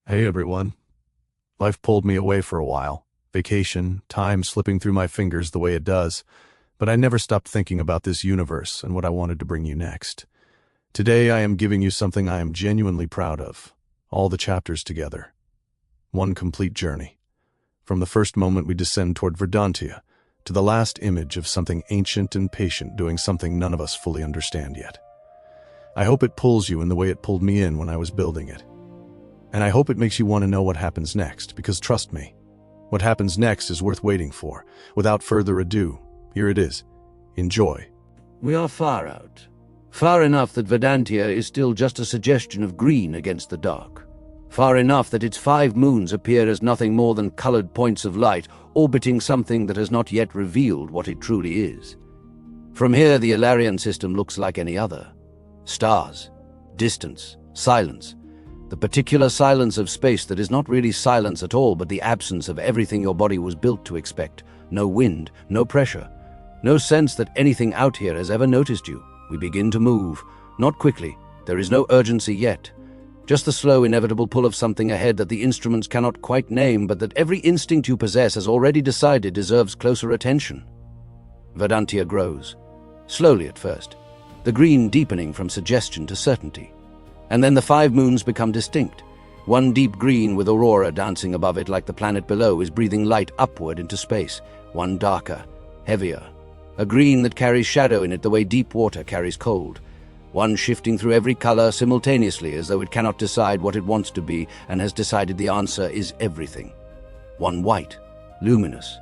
Hey everyone. Life pulled me away for a while. Vacation, time slipping through my fingers the way it does. But I never stopped thinking about this universe and what I wanted to bring you next. Today I am giving you something I am genuinely proud of. All the chapters together. One complete journey. From the first moment we descend toward Verdantia, to the last image of something ancient and patient doing something none of us fully understand yet. I hope it pulls you in the way it pulled me in when I was building it. And I hope it makes you want to know what happens next, because trust me, what happens next is worth waiting for. Without further ado, here it is. Enjoy. We are far out. Far enough that Verdantia is still just a suggestion of green against the dark. Far enough that its 5 moons appear as nothing more than colored points of light orbiting something that has not yet revealed what it truly is. From here, the Ilarian system looks like any other. Stars, distance, silence. The particular silence of space that is not really silence at all, but the absence of everything your body was built to expect. No wind, no pressure, no sense that anything out here has ever noticed you. We begin to move, not quickly. There is no urgency yet. Just the slow, inevitable pull of something ahead that the instruments cannot quite name, but that every instinct you possess has already decided deserves closer attention. Verdantia grows. Slowly at first, the green deepening from suggestion to certainty. And then the 5 moons become distinct. One deep green with aurora dancing above it like the planet below is breathing light upward into space. One darker, heavier. A green that carries shadow in it the way deep water carries cold. One shifting through every color simultaneously as though it cannot decide what it wants to be and has decided the answer is everything. One white, luminous,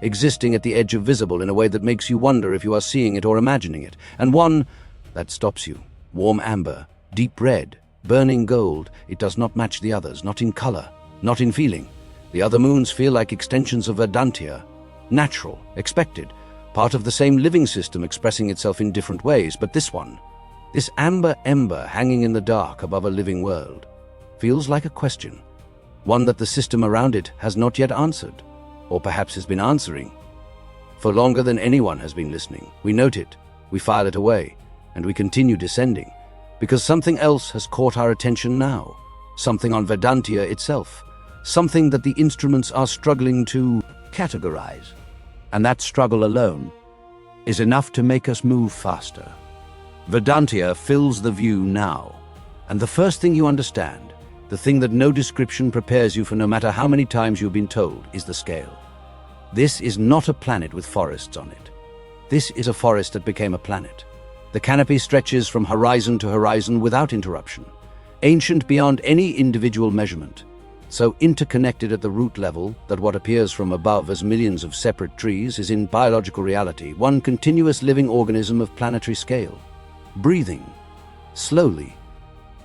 existing at the edge of visible in a way that makes you wonder if you are seeing it or imagining it. And one that stops you, warm amber, deep red, burning gold. It does not match the others, not in color, not in feeling. The other moons feel like extensions of Verdantia. Natural, expected, part of the same living system expressing itself in different ways. But this one, this amber ember hanging in the dark above a living world, feels like a question. One that the system around it has not yet answered, or perhaps has been answering. For longer than anyone has been listening. We note it, we file it away, and we continue descending. Because something else has caught our attention now. Something on Verdantia itself. Something that the instruments are struggling to categorize. And that struggle alone is enough to make us move faster. Verdantia fills the view now. And the first thing you understand, the thing that no description prepares you for no matter how many times you've been told, is the scale. This is not a planet with forests on it. This is a forest that became a planet. The canopy stretches from horizon to horizon without interruption, ancient beyond any individual measurement, so interconnected at the root level that what appears from above as millions of separate trees is in biological reality one continuous living organism of planetary scale, breathing, slowly,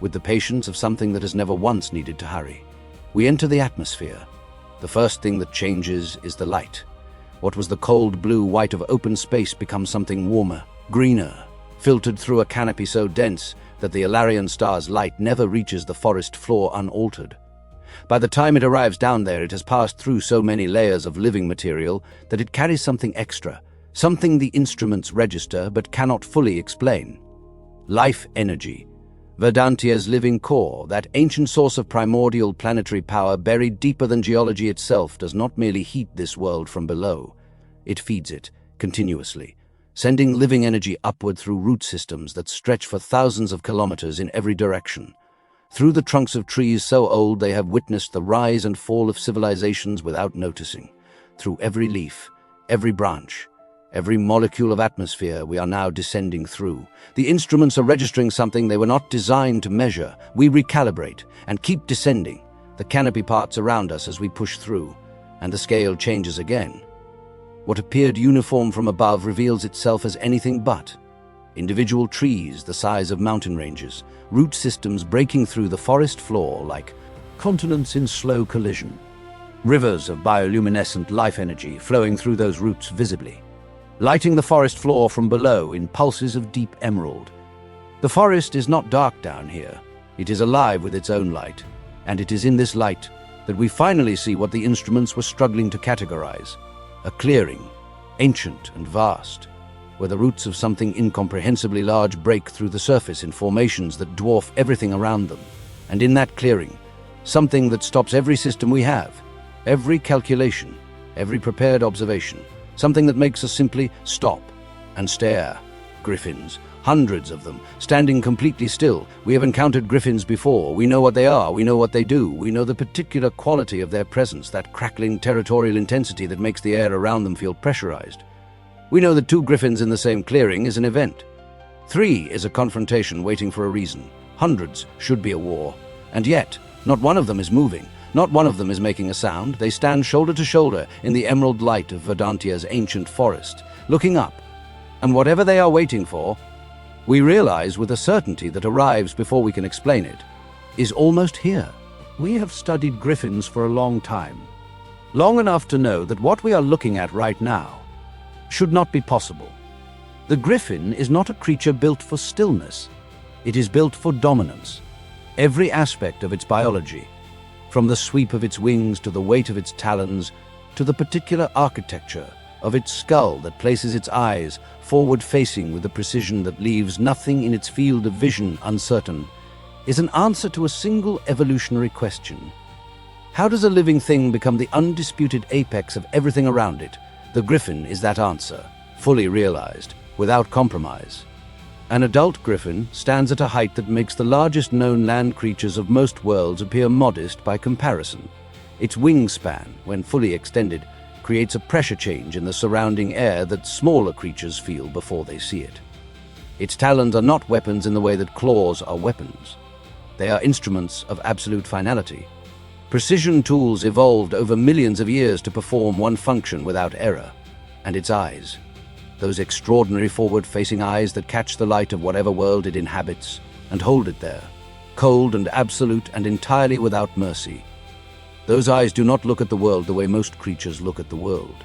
with the patience of something that has never once needed to hurry. We enter the atmosphere. The first thing that changes is the light. What was the cold blue-white of open space becomes something warmer, greener, filtered through a canopy so dense that the Ilarian star's light never reaches the forest floor unaltered. By the time it arrives down there, it has passed through so many layers of living material that it carries something extra, something the instruments register but cannot fully explain. Life energy. Verdantia's living core, that ancient source of primordial planetary power buried deeper than geology itself, does not merely heat this world from below. It feeds it, continuously, sending living energy upward through root systems that stretch for thousands of kilometers in every direction. Through the trunks of trees so old they have witnessed the rise and fall of civilizations without noticing. Through every leaf, every branch, every molecule of atmosphere we are now descending through. The instruments are registering something they were not designed to measure. We recalibrate and keep descending. The canopy parts around us as we push through, and the scale changes again. What appeared uniform from above reveals itself as anything but. Individual trees the size of mountain ranges, root systems breaking through the forest floor like continents in slow collision. Rivers of bioluminescent life energy flowing through those roots visibly, lighting the forest floor from below in pulses of deep emerald. The forest is not dark down here. It is alive with its own light, and it is in this light that we finally see what the instruments were struggling to categorize. A clearing, ancient and vast, where the roots of something incomprehensibly large break through the surface in formations that dwarf everything around them. And in that clearing, Something that stops every system we have, every calculation, every prepared observation. Something that makes us simply stop and stare. Griffins, hundreds of them, standing completely still. We have encountered griffins before. We know what they are. We know what they do. We know the particular quality of their presence, that crackling territorial intensity that makes the air around them feel pressurized. We know that 2 griffins in the same clearing is an event. 3 is a confrontation waiting for a reason. Hundreds should be a war. And yet, not one of them is moving. Not one of them is making a sound. They stand shoulder to shoulder in the emerald light of Verdantia's ancient forest, looking up. And whatever they are waiting for, we realize with a certainty that arrives before we can explain it, is almost here. We have studied griffins for a long time. Long enough to know that what we are looking at right now should not be possible. The griffin is not a creature built for stillness. It is built for dominance. Every aspect of its biology, from the sweep of its wings to the weight of its talons, to the particular architecture of its skull that places its eyes forward-facing with a precision that leaves nothing in its field of vision uncertain, is an answer to a single evolutionary question. How does a living thing become the undisputed apex of everything around it? The griffin is that answer, fully realized, without compromise. An adult griffin stands at a height that makes the largest known land creatures of most worlds appear modest by comparison. Its wingspan, when fully extended, creates a pressure change in the surrounding air that smaller creatures feel before they see it. Its talons are not weapons in the way that claws are weapons. They are instruments of absolute finality. Precision tools evolved over millions of years to perform one function without error. And its eyes, those extraordinary forward-facing eyes that catch the light of whatever world it inhabits and hold it there, cold and absolute and entirely without mercy. Those eyes do not look at the world the way most creatures look at the world.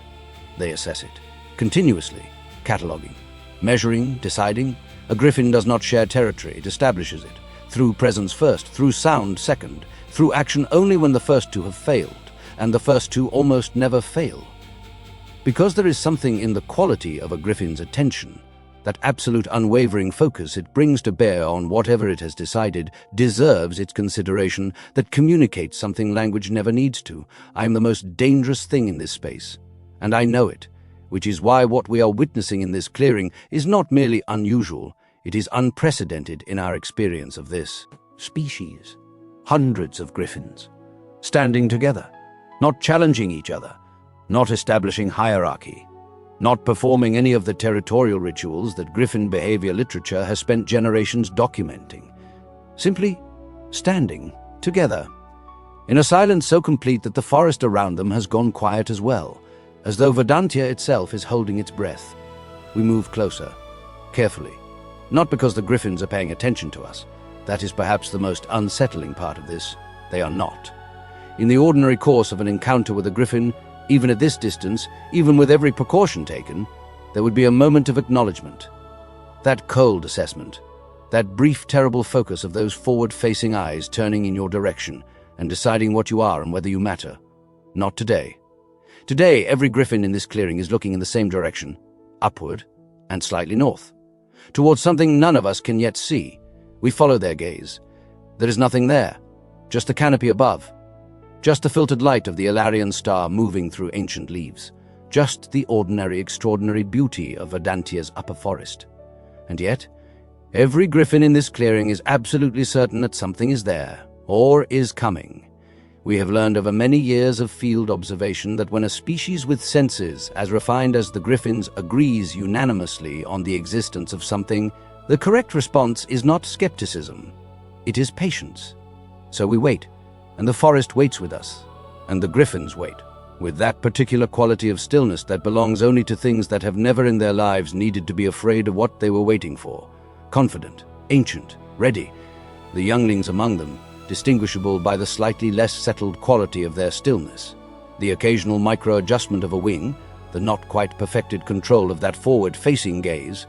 They assess it, continuously, cataloging, measuring, deciding. A griffin does not share territory, it establishes it, through presence first, through sound second, through action only when the first 2 have failed, and the first 2 almost never fail. Because there is something in the quality of a griffin's attention, that absolute unwavering focus it brings to bear on whatever it has decided deserves its consideration, that communicates something language never needs to. I am the most dangerous thing in this space, and I know it, which is why what we are witnessing in this clearing is not merely unusual, it is unprecedented in our experience of this species. Hundreds of griffins, standing together, not challenging each other, not establishing hierarchy, not performing any of the territorial rituals that griffin behavior literature has spent generations documenting. Simply standing together, in a silence so complete that the forest around them has gone quiet as well, as though Verdantia itself is holding its breath. We move closer, carefully, not because the griffins are paying attention to us. That is perhaps the most unsettling part of this. They are not. In the ordinary course of an encounter with a griffin, even at this distance, even with every precaution taken, there would be a moment of acknowledgement. That cold assessment, that brief terrible focus of those forward-facing eyes turning in your direction and deciding what you are and whether you matter. Not today. Today, every griffin in this clearing is looking in the same direction, upward and slightly north, towards something none of us can yet see. We follow their gaze. There is nothing there, just the canopy above. Just the filtered light of the Ilarian star moving through ancient leaves. Just the ordinary, extraordinary beauty of Verdantia's upper forest. And yet, every griffin in this clearing is absolutely certain that something is there, or is coming. We have learned over many years of field observation that when a species with senses as refined as the griffins agrees unanimously on the existence of something, the correct response is not skepticism. It is patience. So we wait. And the forest waits with us, and the griffins wait, with that particular quality of stillness that belongs only to things that have never in their lives needed to be afraid of what they were waiting for. Confident, ancient, ready, the younglings among them, distinguishable by the slightly less settled quality of their stillness, the occasional micro-adjustment of a wing, the not quite perfected control of that forward-facing gaze,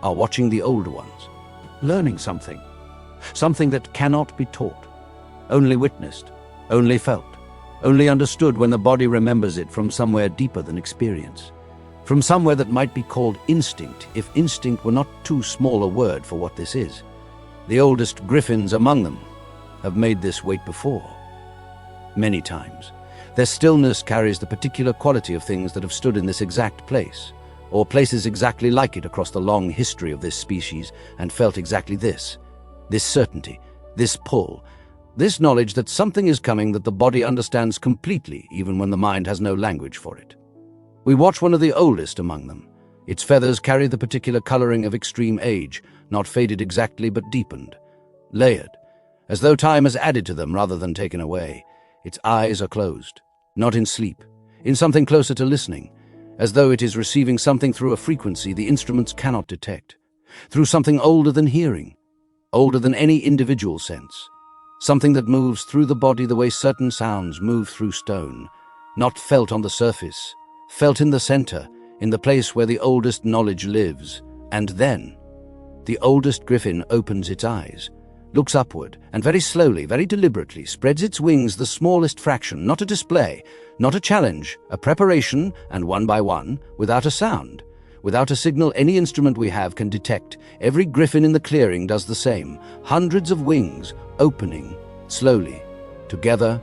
are watching the older ones, learning something that cannot be taught, only witnessed, only felt, only understood when the body remembers it from somewhere deeper than experience, from somewhere that might be called instinct, if instinct were not too small a word for what this is. The oldest griffins among them have made this wait before. many times. Their stillness carries the particular quality of things that have stood in this exact place, or places exactly like it across the long history of this species, and felt exactly this certainty, this pull, this knowledge that something is coming that the body understands completely, even when the mind has no language for it. We watch one of the oldest among them. Its feathers carry the particular coloring of extreme age, not faded exactly but deepened, layered, as though time has added to them rather than taken away. Its eyes are closed, not in sleep, in something closer to listening, as though it is receiving something through a frequency the instruments cannot detect, through something older than hearing, older than any individual sense, something that moves through the body the way certain sounds move through stone, not felt on the surface, felt in the center, in the place where the oldest knowledge lives. And then, the oldest Griffin opens its eyes, looks upward, and very slowly, very deliberately, spreads its wings the smallest fraction, not a display, not a challenge, a preparation, and one by one, without a sound, without a signal any instrument we have can detect. Every Griffin in the clearing does the same. Hundreds of wings, opening, slowly, together,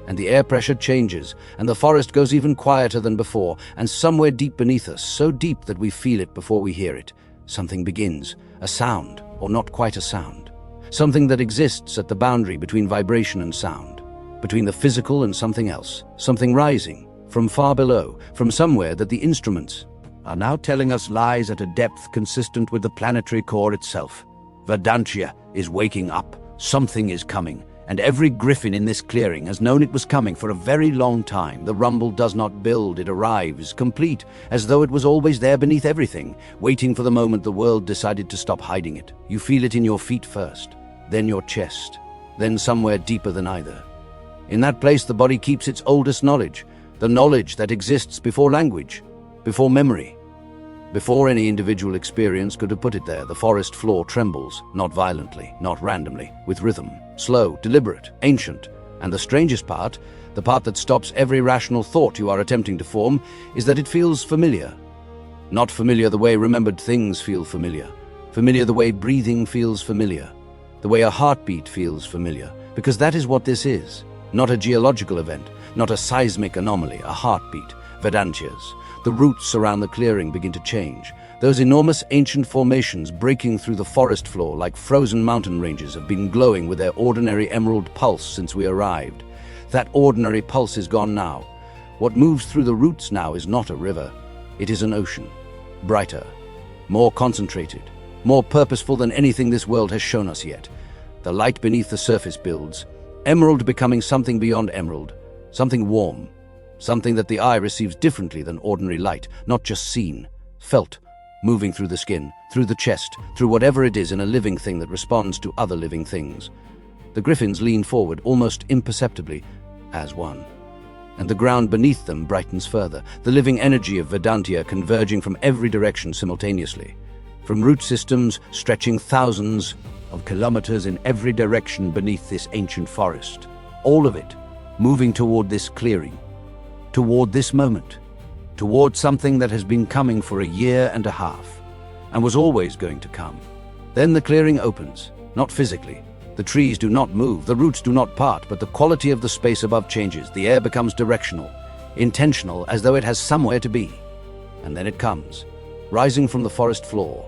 and the air pressure changes, and the forest goes even quieter than before, and somewhere deep beneath us, so deep that we feel it before we hear it, something begins, a sound, or not quite a sound. Something that exists at the boundary between vibration and sound, between the physical and something else, something rising, from far below, from somewhere that the instruments are now telling us lies at a depth consistent with the planetary core itself. Verdantia is waking up, something is coming, and every Griffin in this clearing has known it was coming for a very long time. The rumble does not build, it arrives, complete, as though it was always there beneath everything, waiting for the moment the world decided to stop hiding it. You feel it in your feet first, then your chest, then somewhere deeper than either. In that place the body keeps its oldest knowledge, the knowledge that exists before language, before memory. Before any individual experience could have put it there, the forest floor trembles, not violently, not randomly, with rhythm, slow, deliberate, ancient. And the strangest part, the part that stops every rational thought you are attempting to form, is that it feels familiar. Not familiar the way remembered things feel familiar. Familiar the way breathing feels familiar. The way a heartbeat feels familiar. Because that is what this is. Not a geological event, not a seismic anomaly, a heartbeat. Vedantias. The roots around the clearing begin to change. Those enormous ancient formations breaking through the forest floor like frozen mountain ranges have been glowing with their ordinary emerald pulse since we arrived. That ordinary pulse is gone now. What moves through the roots now is not a river. It is an ocean. Brighter, more concentrated, more purposeful than anything this world has shown us yet. The light beneath the surface builds, emerald becoming something beyond emerald, something warm, something that the eye receives differently than ordinary light, not just seen, felt, moving through the skin, through the chest, through whatever it is in a living thing that responds to other living things. The Griffins lean forward almost imperceptibly, as one, and the ground beneath them brightens further, the living energy of Verdantia converging from every direction simultaneously, from root systems stretching thousands of kilometers in every direction beneath this ancient forest, all of it moving toward this clearing, toward this moment, toward something that has been coming for a year and a half, and was always going to come. Then the clearing opens, not physically. The trees do not move, the roots do not part, but the quality of the space above changes. The air becomes directional, intentional, as though it has somewhere to be. And then it comes, rising from the forest floor,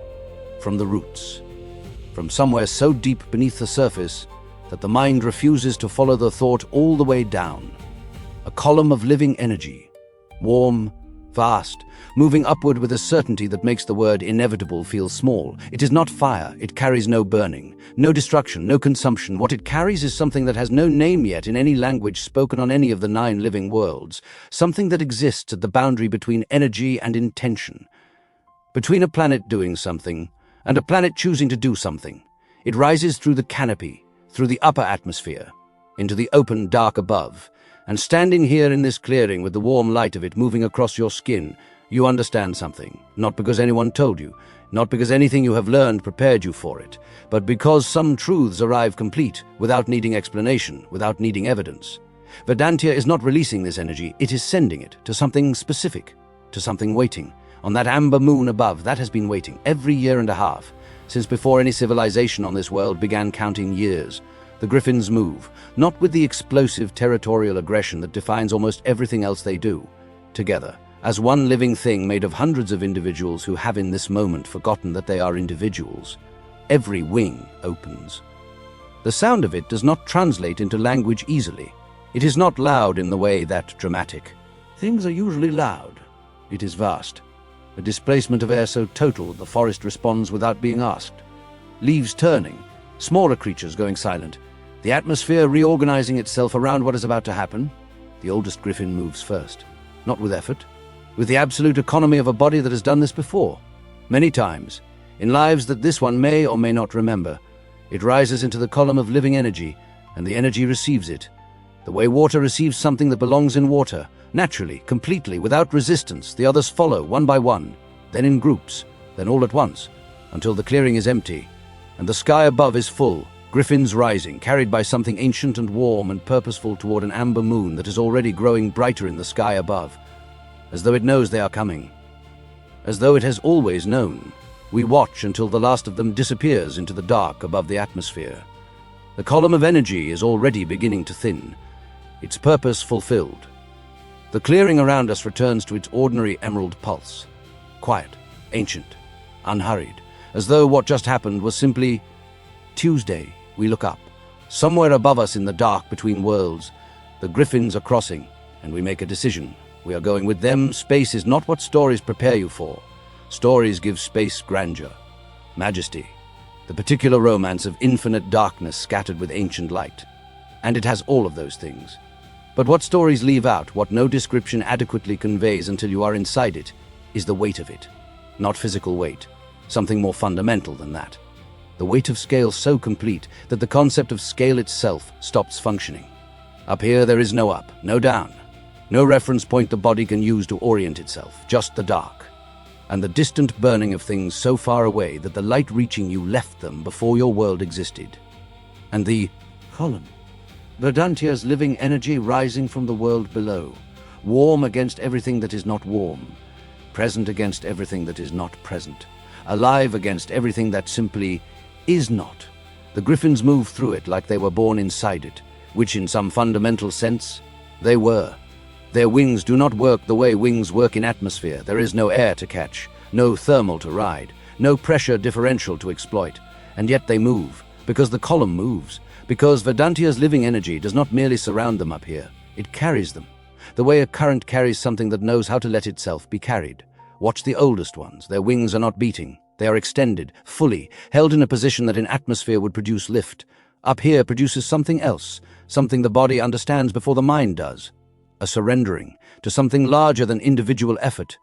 from the roots, from somewhere so deep beneath the surface that the mind refuses to follow the thought all the way down. A column of living energy, warm, vast, moving upward with a certainty that makes the word inevitable feel small. It is not fire, it carries no burning, no destruction, no consumption. What it carries is something that has no name yet in any language spoken on any of the 9 living worlds, something that exists at the boundary between energy and intention, between a planet doing something and a planet choosing to do something. It rises through the canopy, through the upper atmosphere, into the open dark above. And standing here in this clearing with the warm light of it moving across your skin, you understand something, not because anyone told you, not because anything you have learned prepared you for it, but because some truths arrive complete, without needing explanation, without needing evidence. Verdantia is not releasing this energy, it is sending it to something specific, to something waiting. On that amber moon above, that has been waiting every year and a half, since before any civilization on this world began counting years. The Griffins move, not with the explosive territorial aggression that defines almost everything else they do. Together, as one living thing made of hundreds of individuals who have in this moment forgotten that they are individuals. Every wing opens. The sound of it does not translate into language easily. It is not loud in the way that dramatic. Things are usually loud. It is vast. A displacement of air so total that the forest responds without being asked. Leaves turning, smaller creatures going silent, the atmosphere reorganizing itself around what is about to happen. The oldest Griffin moves first, not with effort, with the absolute economy of a body that has done this before. Many times, in lives that this one may or may not remember, it rises into the column of living energy, and the energy receives it. The way water receives something that belongs in water, naturally, completely, without resistance, the others follow, one by one, then in groups, then all at once, until the clearing is empty, and the sky above is full, Griffins rising, carried by something ancient and warm and purposeful toward an amber moon that is already growing brighter in the sky above, as though it knows they are coming. As though it has always known, we watch until the last of them disappears into the dark above the atmosphere. The column of energy is already beginning to thin, its purpose fulfilled. The clearing around us returns to its ordinary emerald pulse, quiet, ancient, unhurried, as though what just happened was simply Tuesday. We look up. Somewhere above us in the dark between worlds, the Griffins are crossing, and we make a decision. We are going with them. Space is not what stories prepare you for. Stories give space grandeur, majesty, the particular romance of infinite darkness scattered with ancient light. And it has all of those things. But what stories leave out, what no description adequately conveys until you are inside it, is the weight of it. Not physical weight, something more fundamental than that. The weight of scale so complete that the concept of scale itself stops functioning. Up here there is no up, no down, no reference point the body can use to orient itself, just the dark. And the distant burning of things so far away that the light reaching you left them before your world existed. And the column. Verdantia's living energy rising from the world below, warm against everything that is not warm, present against everything that is not present, alive against everything that simply is not. The Griffins move through it like they were born inside it, which in some fundamental sense, they were. Their wings do not work the way wings work in atmosphere. There is no air to catch, no thermal to ride, no pressure differential to exploit, and yet they move, because the column moves, because Verdantia's living energy does not merely surround them up here, it carries them, the way a current carries something that knows how to let itself be carried. Watch the oldest ones. Their wings are not beating. They are extended, fully, held in a position that in atmosphere would produce lift. Up here produces something else, something the body understands before the mind does. A surrendering to something larger than individual effort,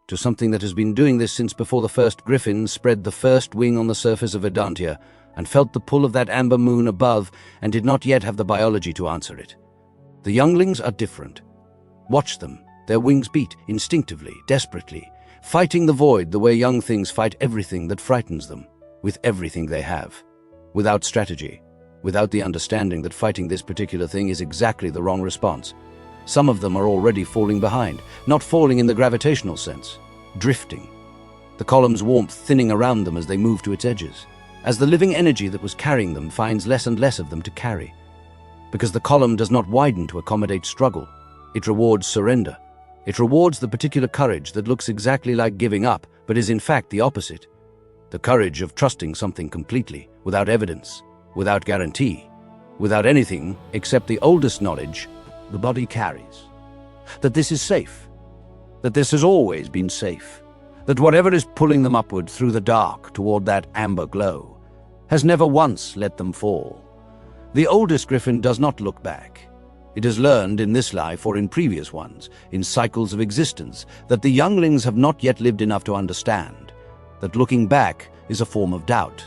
to something that has been doing this since before the first Griffin spread the first wing on the surface of Verdantia and felt the pull of that amber moon above and did not yet have the biology to answer it. The younglings are different. Watch them. Their wings beat, instinctively, desperately, fighting the void the way young things fight everything that frightens them, with everything they have. Without strategy, without the understanding that fighting this particular thing is exactly the wrong response. Some of them are already falling behind, not falling in the gravitational sense, drifting. The column's warmth thinning around them as they move to its edges, as the living energy that was carrying them finds less and less of them to carry. Because the column does not widen to accommodate struggle, it rewards surrender. It rewards the particular courage that looks exactly like giving up, but is in fact the opposite. The courage of trusting something completely, without evidence, without guarantee, without anything except the oldest knowledge the body carries. That this is safe. That this has always been safe. That whatever is pulling them upward through the dark toward that amber glow has never once let them fall. The oldest Griffin does not look back. It has learned in this life or in previous ones, in cycles of existence, that the younglings have not yet lived enough to understand that looking back is a form of doubt.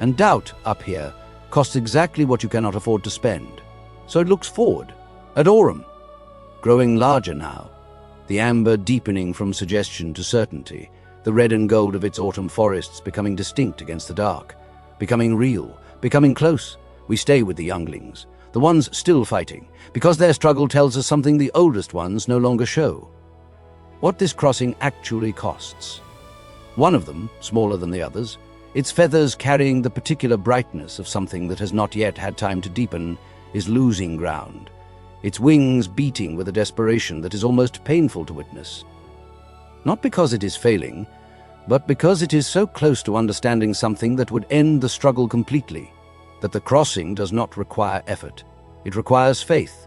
And doubt, up here, costs exactly what you cannot afford to spend. So it looks forward, at Aurum, growing larger now, the amber deepening from suggestion to certainty, the red and gold of its autumn forests becoming distinct against the dark, becoming real, becoming close. We stay with the younglings, the ones still fighting, because their struggle tells us something the oldest ones no longer show. What this crossing actually costs. One of them, smaller than the others, its feathers carrying the particular brightness of something that has not yet had time to deepen, is losing ground, its wings beating with a desperation that is almost painful to witness. Not because it is failing, but because it is so close to understanding something that would end the struggle completely, that the crossing does not require effort. It requires faith.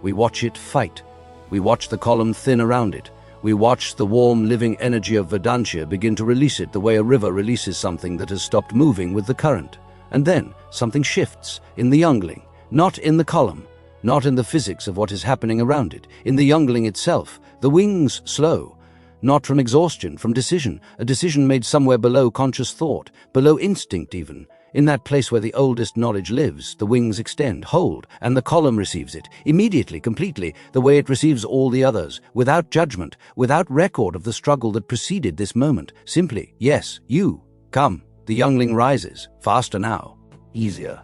We watch it fight. We watch the column thin around it. We watch the warm, living energy of Vedantia begin to release it the way a river releases something that has stopped moving with the current. And then something shifts in the youngling, not in the column, not in the physics of what is happening around it, in the youngling itself. The wings slow, not from exhaustion, from decision, a decision made somewhere below conscious thought, below instinct even. In that place where the oldest knowledge lives, the wings extend, hold, and the column receives it, immediately, completely, the way it receives all the others, without judgment, without record of the struggle that preceded this moment. Simply, yes, you, come. The youngling rises, faster now, easier,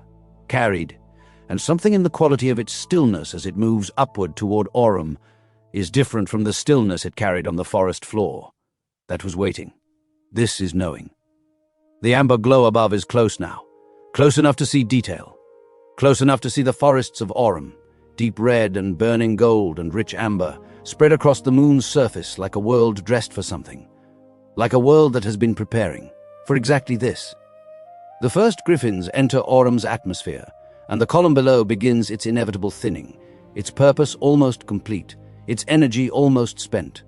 carried, and something in the quality of its stillness as it moves upward toward Aurum is different from the stillness it carried on the forest floor. That was waiting. This is knowing. The amber glow above is close now, close enough to see detail, close enough to see the forests of Aurum, deep red and burning gold and rich amber, spread across the moon's surface like a world dressed for something, like a world that has been preparing for exactly this. The first griffins enter Aurum's atmosphere, and the column below begins its inevitable thinning, its purpose almost complete, its energy almost spent.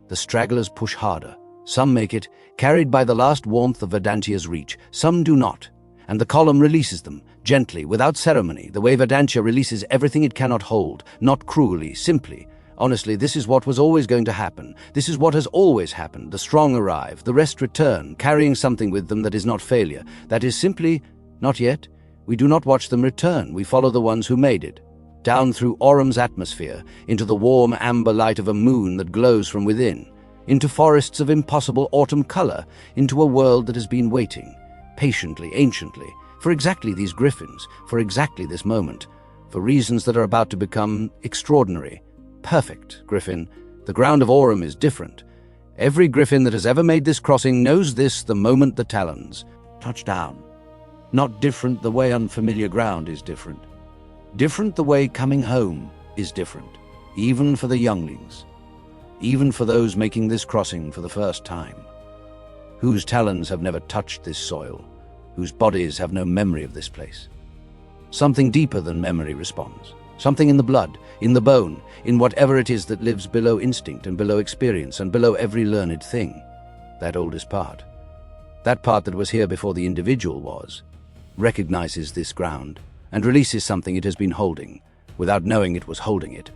The stragglers push harder. Some make it, carried by the last warmth of Vedantia's reach. Some do not, and the column releases them, gently, without ceremony, the way Vedantia releases everything it cannot hold, not cruelly, simply. Honestly, this is what was always going to happen. This is what has always happened. The strong arrive, the rest return, carrying something with them that is not failure, that is simply, not yet. We do not watch them return, we follow the ones who made it. Down through Aurum's atmosphere, into the warm amber light of a moon that glows from within, into forests of impossible autumn color, into a world that has been waiting, patiently, anciently, for exactly these griffins, for exactly this moment, for reasons that are about to become extraordinary. Perfect, Griffin. The ground of Aurum is different. Every griffin that has ever made this crossing knows this the moment the talons touch down. Not different the way unfamiliar ground is different. Different the way coming home is different, even for the younglings. Even for those making this crossing for the first time, whose talons have never touched this soil, whose bodies have no memory of this place. Something deeper than memory responds, something in the blood, in the bone, in whatever it is that lives below instinct and below experience and below every learned thing. That oldest part, that part that was here before the individual was, recognizes this ground and releases something it has been holding, without knowing it was holding it.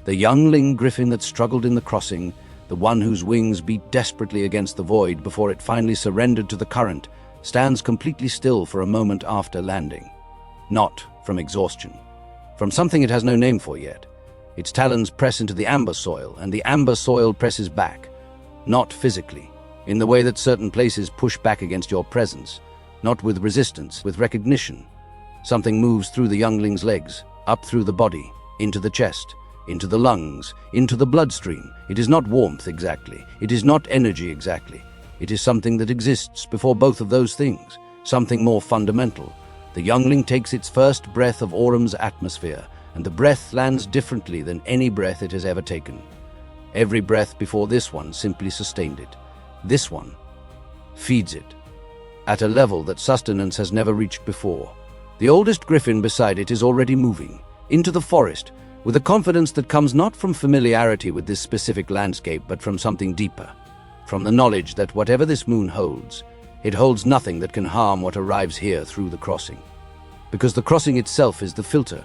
The youngling griffin that struggled in the crossing, the one whose wings beat desperately against the void before it finally surrendered to the current, stands completely still for a moment after landing. Not from exhaustion, from something it has no name for yet. Its talons press into the amber soil, and the amber soil presses back. Not physically, in the way that certain places push back against your presence, not with resistance, with recognition. Something moves through the youngling's legs, up through the body, into the chest, into the lungs, into the bloodstream. It is not warmth exactly. It is not energy exactly. It is something that exists before both of those things, something more fundamental. The youngling takes its first breath of Aurum's atmosphere, and the breath lands differently than any breath it has ever taken. Every breath before this one simply sustained it. This one feeds it, at a level that sustenance has never reached before. The oldest griffin beside it is already moving, into the forest, with a confidence that comes not from familiarity with this specific landscape, but from something deeper, from the knowledge that whatever this moon holds, it holds nothing that can harm what arrives here through the crossing. Because the crossing itself is the filter.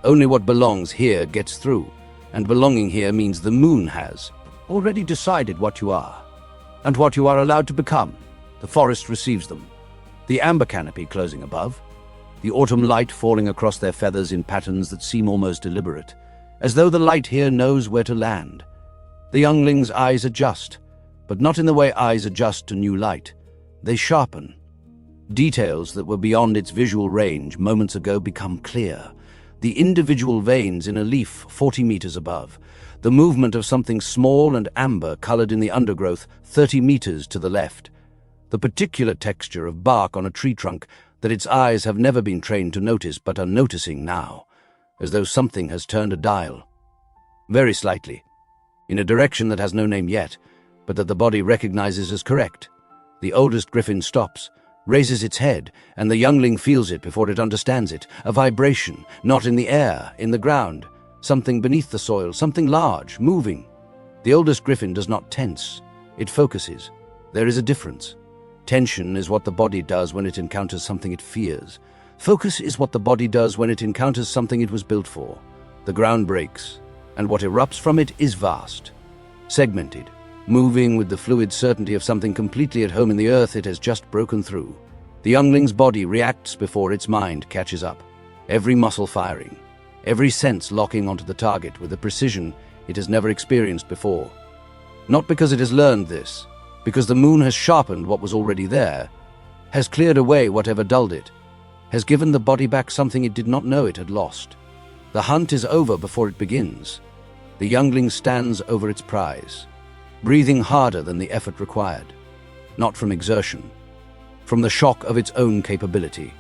Only what belongs here gets through, and belonging here means the moon has already decided what you are, and what you are allowed to become. The forest receives them, the amber canopy closing above, the autumn light falling across their feathers in patterns that seem almost deliberate, as though the light here knows where to land. The youngling's eyes adjust, but not in the way eyes adjust to new light. They sharpen. Details that were beyond its visual range moments ago become clear. The individual veins in a leaf 40 meters above, the movement of something small and amber colored in the undergrowth 30 meters to the left, the particular texture of bark on a tree trunk that its eyes have never been trained to notice but are noticing now, as though something has turned a dial. Very slightly, in a direction that has no name yet, but that the body recognizes as correct. The oldest griffin stops, raises its head, and the youngling feels it before it understands it. A vibration, not in the air, in the ground. Something beneath the soil, something large, moving. The oldest griffin does not tense. It focuses. There is a difference. Tension is what the body does when it encounters something it fears. Focus is what the body does when it encounters something it was built for. The ground breaks, and what erupts from it is vast, segmented, moving with the fluid certainty of something completely at home in the earth it has just broken through. The youngling's body reacts before its mind catches up, every muscle firing, every sense locking onto the target with a precision it has never experienced before. Not because it has learned this, because the moon has sharpened what was already there, has cleared away whatever dulled it, has given the body back something it did not know it had lost. The hunt is over before it begins. The youngling stands over its prize, breathing harder than the effort required, not from exertion, from the shock of its own capability,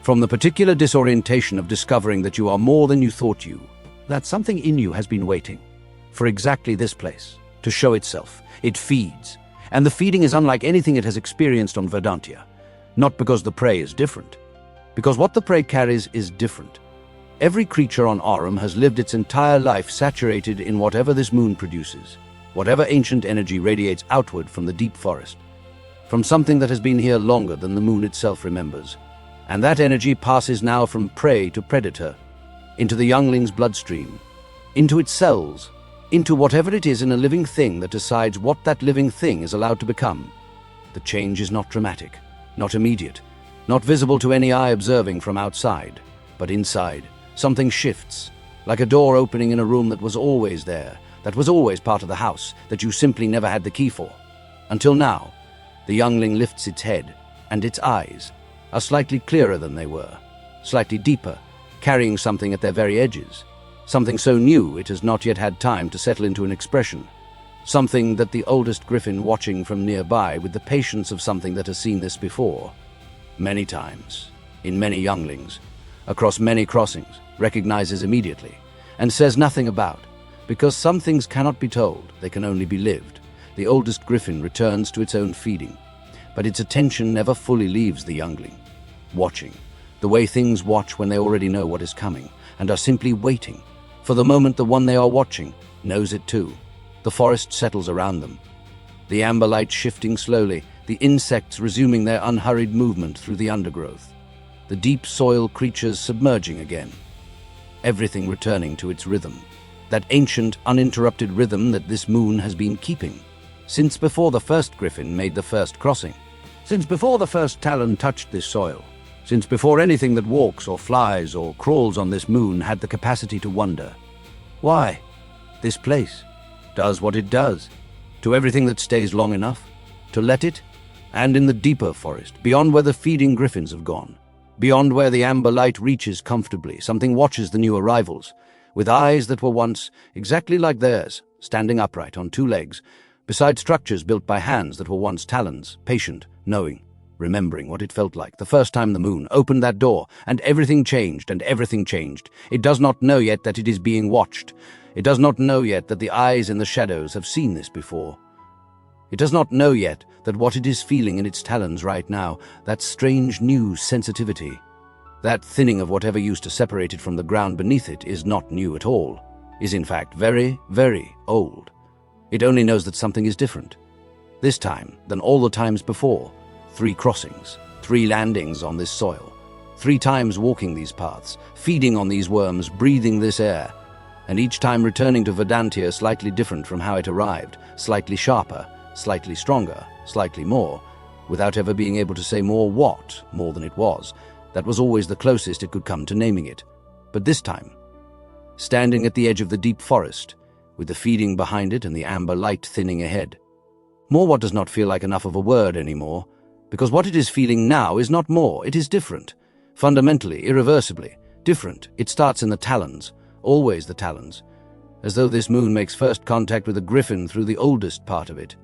from the particular disorientation of discovering that you are more than you thought you, that something in you has been waiting for exactly this place to show itself. It feeds, and the feeding is unlike anything it has experienced on Verdantia, not because the prey is different, because what the prey carries is different. Every creature on Aurum has lived its entire life saturated in whatever this moon produces, whatever ancient energy radiates outward from the deep forest, from something that has been here longer than the moon itself remembers. And that energy passes now from prey to predator, into the youngling's bloodstream, into its cells, into whatever it is in a living thing that decides what that living thing is allowed to become. The change is not dramatic, not immediate, not visible to any eye observing from outside, but inside, something shifts, like a door opening in a room that was always there, that was always part of the house, that you simply never had the key for. Until now, the youngling lifts its head, and its eyes are slightly clearer than they were, slightly deeper, carrying something at their very edges, something so new it has not yet had time to settle into an expression, something that the oldest griffin watching from nearby with the patience of something that has seen this before, many times, in many younglings, across many crossings, recognizes immediately, and says nothing about. Because some things cannot be told, they can only be lived. The oldest griffin returns to its own feeding, but its attention never fully leaves the youngling, watching, the way things watch when they already know what is coming, and are simply waiting. For the moment the one they are watching knows it too. The forest settles around them, the amber light shifting slowly, the insects resuming their unhurried movement through the undergrowth, the deep soil creatures submerging again, everything returning to its rhythm. That ancient, uninterrupted rhythm that this moon has been keeping, since before the first griffin made the first crossing, since before the first talon touched this soil, since before anything that walks or flies or crawls on this moon had the capacity to wonder. Why? This place does what it does, to everything that stays long enough, to let it, and in the deeper forest, beyond where the feeding griffins have gone, beyond where the amber light reaches comfortably, something watches the new arrivals, with eyes that were once exactly like theirs, standing upright on two legs, beside structures built by hands that were once talons, patient, knowing, remembering what it felt like the first time the moon opened that door, and everything changed, and everything changed. It does not know yet that it is being watched. It does not know yet that the eyes in the shadows have seen this before. It does not know yet that what it is feeling in its talons right now, that strange new sensitivity, that thinning of whatever used to separate it from the ground beneath it, is not new at all, is in fact very, very old. It only knows that something is different, this time than all the times before. 3 crossings, 3 landings on this soil, 3 times walking these paths, feeding on these worms, breathing this air, and each time returning to Verdantia slightly different from how it arrived, slightly sharper, slightly stronger, slightly more, without ever being able to say more than it was. That was always the closest it could come to naming it. But this time, standing at the edge of the deep forest, with the feeding behind it and the amber light thinning ahead. More what does not feel like enough of a word anymore, because what it is feeling now is not more, it is different. Fundamentally, irreversibly, different. It starts in the talons, always the talons, as though this moon makes first contact with a griffin through the oldest part of it.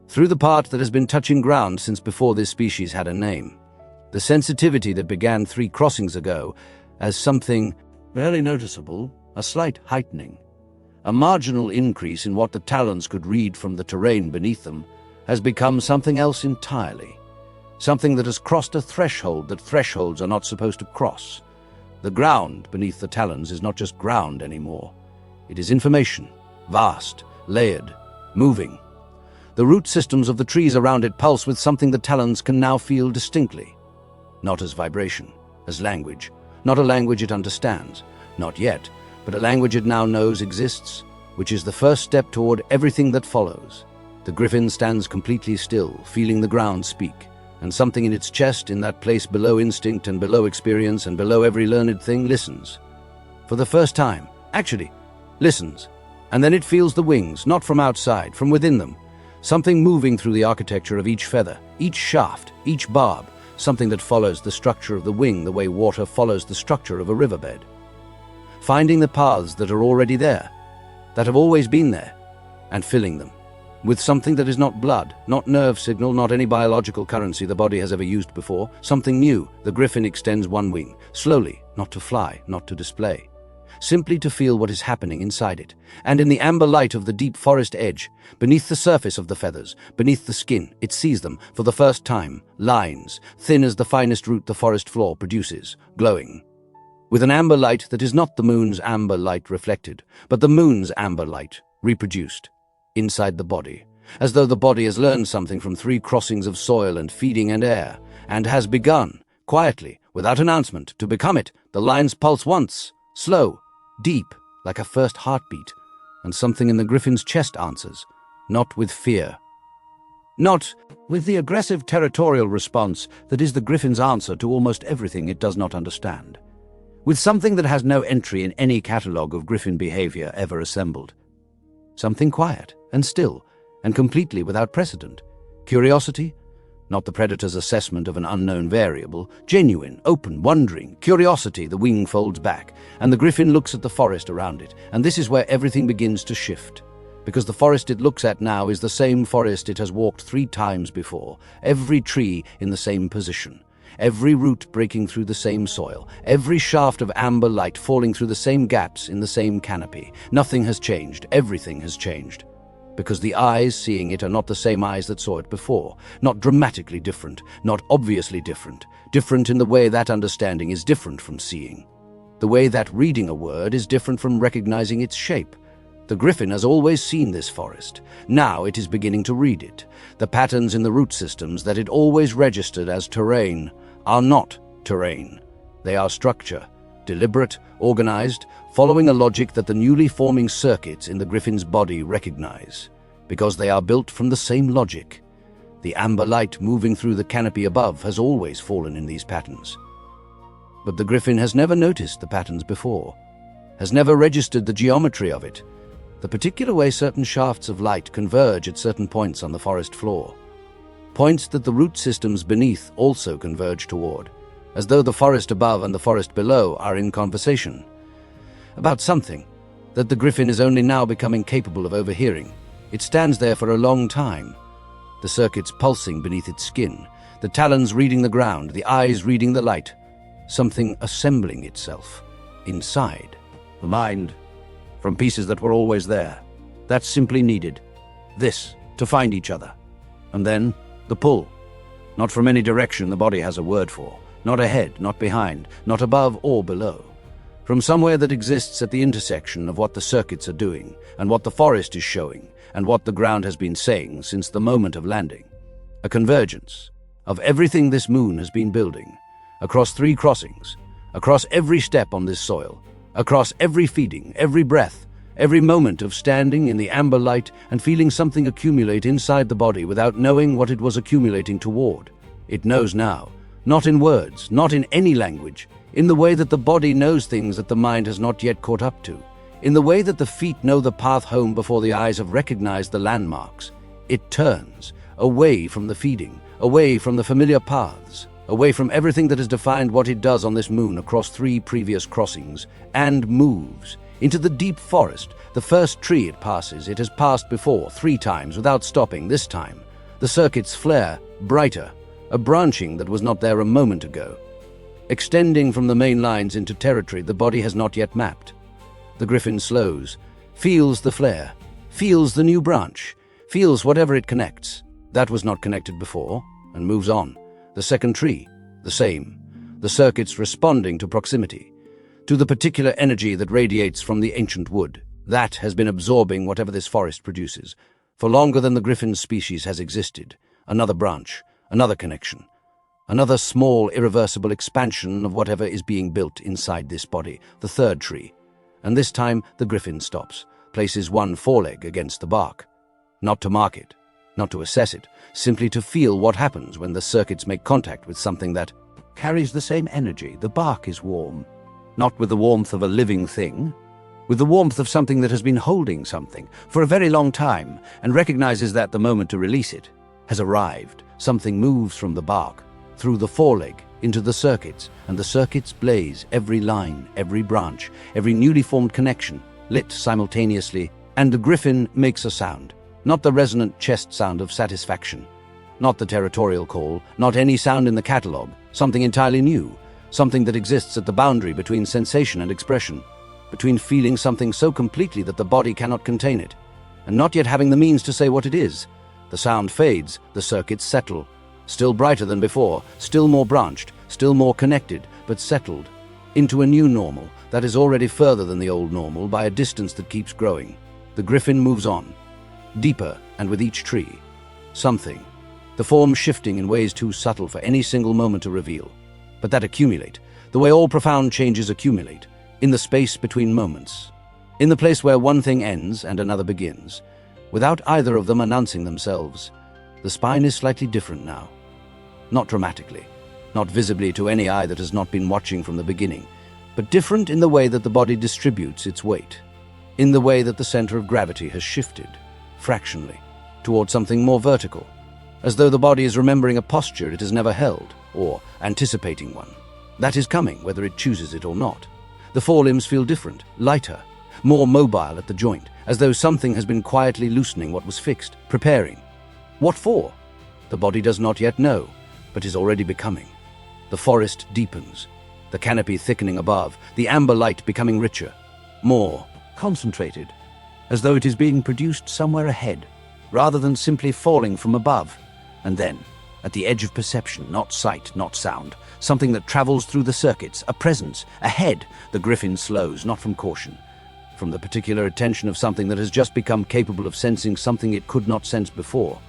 through the part that has been touching ground since before this species had a name. The sensitivity that began 3 crossings ago as something barely noticeable, a slight heightening, a marginal increase in what the talons could read from the terrain beneath them, has become something else entirely. Something that has crossed a threshold that thresholds are not supposed to cross. The ground beneath the talons is not just ground anymore. It is information, vast, layered, moving. The root systems of the trees around it pulse with something the talons can now feel distinctly. Not as vibration, as language. Not a language it understands. Not yet, but a language it now knows exists, which is the first step toward everything that follows. The griffin stands completely still, feeling the ground speak. And something in its chest, in that place below instinct and below experience and below every learned thing, listens. For the first time, actually, listens. And then it feels the wings, not from outside, from within them. Something moving through the architecture of each feather, each shaft, each barb. Something that follows the structure of the wing the way water follows the structure of a riverbed. Finding the paths that are already there, that have always been there, and filling them with something that is not blood, not nerve signal, not any biological currency the body has ever used before. Something new. The griffin extends one wing, slowly, not to fly, not to display. Simply to feel what is happening inside it. And in the amber light of the deep forest edge, beneath the surface of the feathers, beneath the skin, it sees them, for the first time, lines, thin as the finest root the forest floor produces, glowing. With an amber light that is not the moon's amber light reflected, but the moon's amber light reproduced. Inside the body, as though the body has learned something from 3 crossings of soil and feeding and air, and has begun, quietly, without announcement, to become it. The lines pulse once, slow, deep, like a first heartbeat, and something in the griffin's chest answers, not with fear. Not with the aggressive territorial response that is the griffin's answer to almost everything it does not understand. With something that has no entry in any catalogue of griffin behavior ever assembled. Something quiet and still and completely without precedent. Curiosity, not the predator's assessment of an unknown variable. Genuine, open, wondering curiosity. The wing folds back, and the griffin looks at the forest around it, and this is where everything begins to shift. Because the forest it looks at now is the same forest it has walked 3 times before, every tree in the same position. Every root breaking through the same soil, every shaft of amber light falling through the same gaps in the same canopy. Nothing has changed, everything has changed. Because the eyes seeing it are not the same eyes that saw it before, not dramatically different, not obviously different, different in the way that understanding is different from seeing. The way that reading a word is different from recognizing its shape. The griffin has always seen this forest. Now it is beginning to read it. The patterns in the root systems that it always registered as terrain are not terrain. They are structure, deliberate, organized, following a logic that the newly forming circuits in the griffin's body recognize, because they are built from the same logic. The amber light moving through the canopy above has always fallen in these patterns. But the griffin has never noticed the patterns before, has never registered the geometry of it, the particular way certain shafts of light converge at certain points on the forest floor. Points that the root systems beneath also converge toward, as though the forest above and the forest below are in conversation about something that the griffin is only now becoming capable of overhearing. It stands there for a long time, the circuits pulsing beneath its skin, the talons reading the ground, the eyes reading the light, something assembling itself inside the mind from pieces that were always there, that simply needed this to find each other. And then the pull, not from any direction the body has a word for, not ahead, not behind, not above or below, from somewhere that exists at the intersection of what the circuits are doing and what the forest is showing and what the ground has been saying since the moment of landing. A convergence of everything this moon has been building, across 3 crossings, across every step on this soil, across every feeding, every breath, every moment of standing in the amber light and feeling something accumulate inside the body without knowing what it was accumulating toward. It knows now, not in words, not in any language, in the way that the body knows things that the mind has not yet caught up to, in the way that the feet know the path home before the eyes have recognized the landmarks. It turns away from the feeding, away from the familiar paths, away from everything that has defined what it does on this moon across 3 previous crossings, and moves into the deep forest. The first tree it passes, it has passed before 3 times without stopping, this time The circuits flare, brighter, a branching that was not there a moment ago, extending from the main lines into territory the body has not yet mapped. The Griffin slows, feels the flare, feels the new branch, feels whatever it connects. That was not connected before, and moves on. The second tree, the same. The circuits responding to proximity, to the particular energy that radiates from the ancient wood. That has been absorbing whatever this forest produces, for longer than the Griffin species has existed. Another branch, another connection, another small, irreversible expansion of whatever is being built inside this body, the third tree. And this time the Griffin stops, places one foreleg against the bark. Not to mark it, not to assess it, simply to feel what happens when the circuits make contact with something that carries the same energy. The bark is warm, not with the warmth of a living thing, with the warmth of something that has been holding something for a very long time and recognizes that the moment to release it has arrived. Something moves from the bark, through the foreleg, into the circuits, and the circuits blaze, every line, every branch, every newly formed connection, lit simultaneously, and the Griffin makes a sound. Not the resonant chest sound of satisfaction, not the territorial call, not any sound in the catalogue, something entirely new, something that exists at the boundary between sensation and expression, between feeling something so completely that the body cannot contain it, and not yet having the means to say what it is. The sound fades, the circuits settle, still brighter than before, still more branched, still more connected, but settled, into a new normal that is already further than the old normal by a distance that keeps growing. The Griffin moves on, deeper, and with each tree, something, the form shifting in ways too subtle for any single moment to reveal, but that accumulate, the way all profound changes accumulate, in the space between moments, in the place where one thing ends and another begins, without either of them announcing themselves. The spine is slightly different now, not dramatically, not visibly to any eye that has not been watching from the beginning, but different in the way that the body distributes its weight, in the way that the center of gravity has shifted, fractionally, toward something more vertical, as though the body is remembering a posture it has never held, or anticipating one that is coming, whether it chooses it or not. The forelimbs feel different, lighter, more mobile at the joint, as though something has been quietly loosening what was fixed, preparing. What for? The body does not yet know, but is already becoming. The forest deepens, the canopy thickening above, the amber light becoming richer, more concentrated, as though it is being produced somewhere ahead, rather than simply falling from above. And then, at the edge of perception, not sight, not sound, something that travels through the circuits, a presence, ahead, the Griffin slows, not from caution, from the particular attention of something that has just become capable of sensing something it could not sense before,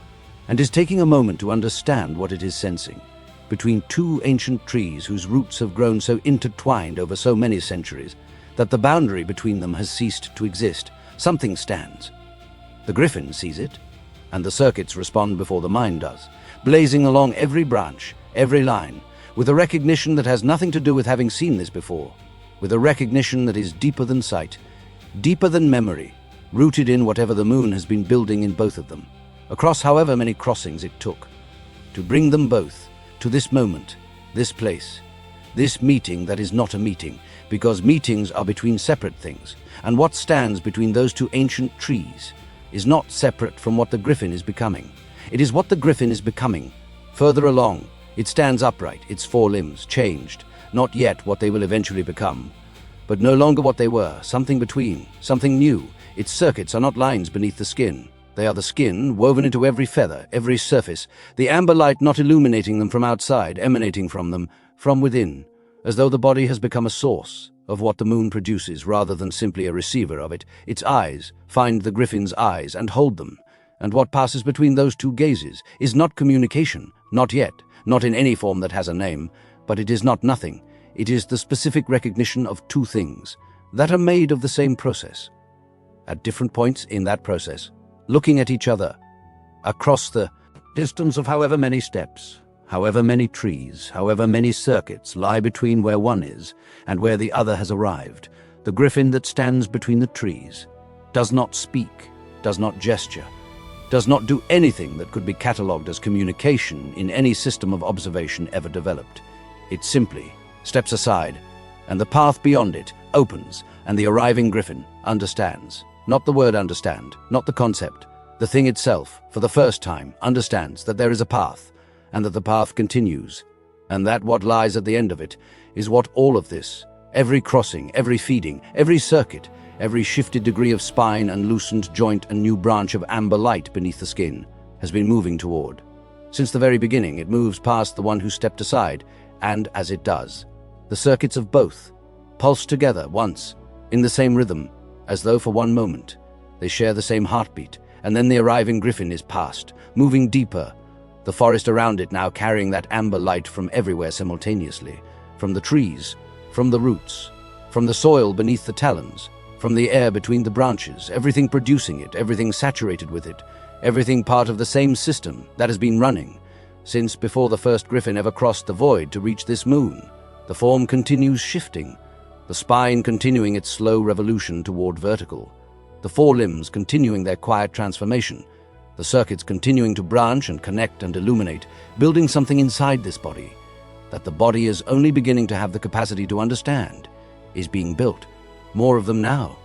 and is taking a moment to understand what it is sensing. Between two ancient trees whose roots have grown so intertwined over so many centuries that the boundary between them has ceased to exist, something stands. The Griffin sees it, and the circuits respond before the mind does, blazing along every branch, every line, with a recognition that has nothing to do with having seen this before, with a recognition that is deeper than sight, deeper than memory, rooted in whatever the moon has been building in both of them, across however many crossings it took, to bring them both to this moment, this place, this meeting that is not a meeting, because meetings are between separate things, and what stands between those two ancient trees is not separate from what the Griffin is becoming. It is what the Griffin is becoming. Further along, it stands upright, its four limbs changed, not yet what they will eventually become, but no longer what they were, something between, something new. Its circuits are not lines beneath the skin. They are the skin, woven into every feather, every surface, the amber light not illuminating them from outside, emanating from them, from within, as though the body has become a source of what the moon produces rather than simply a receiver of it. Its eyes find the Griffin's eyes and hold them, and what passes between those two gazes is not communication, not yet, not in any form that has a name, but it is not nothing. It is the specific recognition of two things that are made of the same process. At different points in that process, looking at each other, across the distance of however many steps, however many trees, however many circuits lie between where one is and where the other has arrived, the Griffin that stands between the trees does not speak, does not gesture, does not do anything that could be catalogued as communication in any system of observation ever developed. It simply steps aside, and the path beyond it opens, and the arriving Griffin understands. Not the word understand, not the concept, The thing itself, for the first time, understands that there is a path, and that the path continues, and that what lies at the end of it is what all of this, every crossing, every feeding, every circuit, every shifted degree of spine and loosened joint and new branch of amber light beneath the skin, has been moving toward. Since the very beginning, it moves past the one who stepped aside, and as it does, the circuits of both pulse together once, in the same rhythm, as though for one moment they share the same heartbeat, and then the arriving Griffin is past, moving deeper, the forest around it now carrying that amber light from everywhere simultaneously, from the trees, from the roots, from the soil beneath the talons, from the air between the branches, everything producing it, everything saturated with it, everything part of the same system that has been running since before the first Griffin ever crossed the void to reach this moon. The form continues shifting, the spine continuing its slow revolution toward vertical, the forelimbs continuing their quiet transformation, the circuits continuing to branch and connect and illuminate, building something inside this body that the body is only beginning to have the capacity to understand, is being built. More of them now,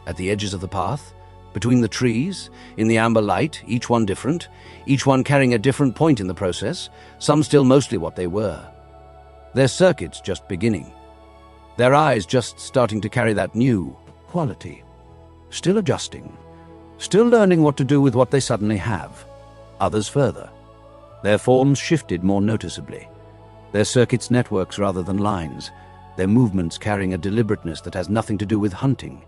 at the edges of the path, between the trees, in the amber light, each one different, each one carrying a different point in the process, some still mostly what they were. Their circuits just beginning. Their eyes just starting to carry that new quality. Still adjusting. Still learning what to do with what they suddenly have. Others further. Their forms shifted more noticeably. Their circuits networks rather than lines. Their movements carrying a deliberateness that has nothing to do with hunting,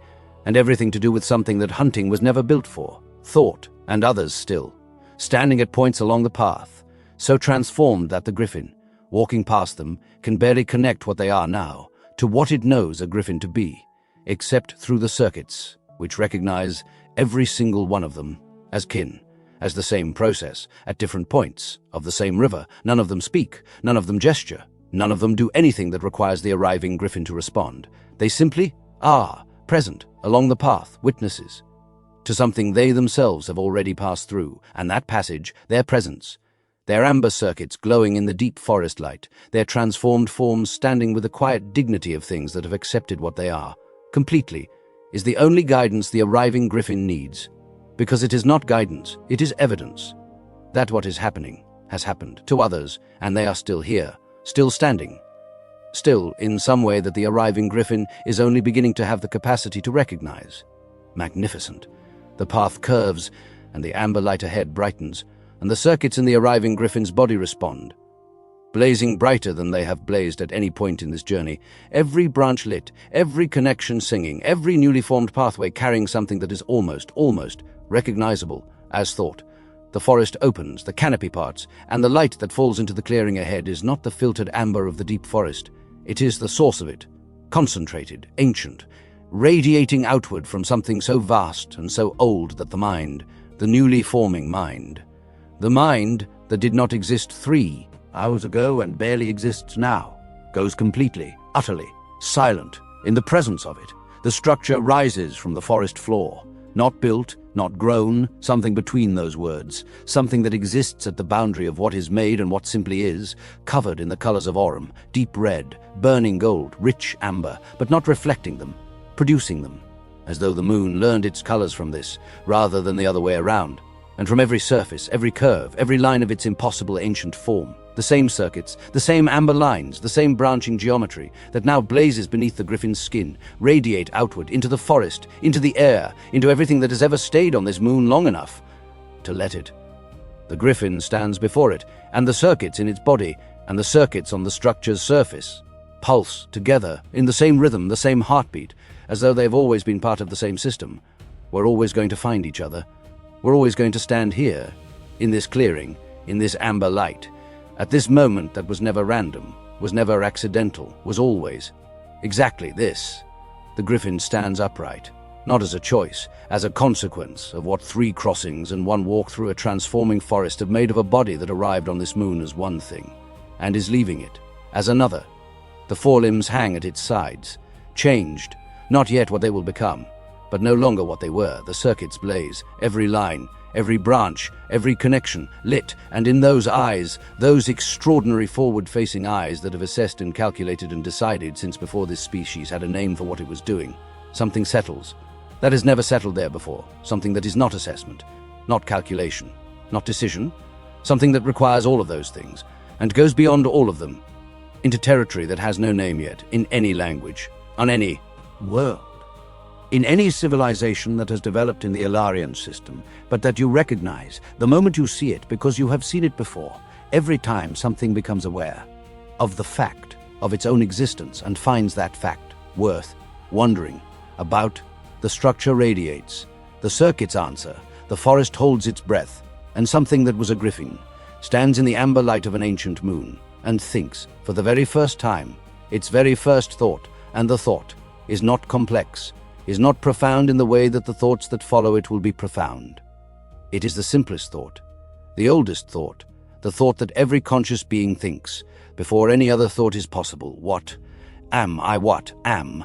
and everything to do with something that hunting was never built for, thought, and others still, standing at points along the path, so transformed that the Griffin, walking past them, can barely connect what they are now to what it knows a Griffin to be, except through the circuits, which recognize every single one of them as kin, as the same process, at different points, of the same river. None of them speak, none of them gesture, none of them do anything that requires the arriving Griffin to respond. They simply are present along the path, witnesses to something they themselves have already passed through, and that passage, their presence, their amber circuits glowing in the deep forest light, their transformed forms standing with the quiet dignity of things that have accepted what they are, completely, is the only guidance the arriving Griffin needs, because it is not guidance, it is evidence that what is happening has happened to others, and they are still here, still standing, still in some way that the arriving Griffin is only beginning to have the capacity to recognize. Magnificent. The path curves, and the amber light ahead brightens, and the circuits in the arriving Griffin's body respond, blazing brighter than they have blazed at any point in this journey, every branch lit, every connection singing, every newly formed pathway carrying something that is almost recognizable as thought. The forest opens, the canopy parts, and the light that falls into the clearing ahead is not the filtered amber of the deep forest. It is the source of it, concentrated, ancient, radiating outward from something so vast and so old that the mind, the newly forming mind, the mind that did not exist 3 hours ago and barely exists now, goes completely, utterly, silent in the presence of it. The structure rises from the forest floor, not built, not grown, something between those words, something that exists at the boundary of what is made and what simply is, covered in the colors of aurum, deep red, burning gold, rich amber, but not reflecting them, producing them, as though the moon learned its colors from this, rather than the other way around, and from every surface, every curve, every line of its impossible ancient form. The same circuits, the same amber lines, the same branching geometry that now blazes beneath the Griffin's skin, radiate outward into the forest, into the air, into everything that has ever stayed on this moon long enough to let it. The Griffin stands before it, and the circuits in its body, and the circuits on the structure's surface, pulse together in the same rhythm, the same heartbeat, as though they've always been part of the same system. We're always going to find each other. We're always going to stand here, in this clearing, in this amber light, at this moment that was never random, was never accidental, was always exactly this. The Griffin stands upright, not as a choice, as a consequence of what 3 crossings and 1 walk through a transforming forest have made of a body that arrived on this moon as one thing, and is leaving it as another. The forelimbs hang at its sides, changed, not yet what they will become, but no longer what they were. The circuits blaze, every line, every branch, every connection, lit, and in those eyes, those extraordinary forward-facing eyes that have assessed and calculated and decided since before this species had a name for what it was doing, something settles. That has never settled there before, something that is not assessment. not calculation, not decision, something that requires all of those things, and goes beyond all of them, into territory that has no name yet, in any language, on any world, in any civilization that has developed in the Ilarian system, but that you recognize the moment you see it because you have seen it before, every time something becomes aware of the fact of its own existence and finds that fact worth wondering about. The structure radiates, the circuits answer, the forest holds its breath, and something that was a griffin stands in the amber light of an ancient moon and thinks, for the very first time, its very first thought, and the thought is not complex, is not profound in the way that the thoughts that follow it will be profound. It is the simplest thought, the oldest thought, the thought that every conscious being thinks, before any other thought is possible. What am I? What am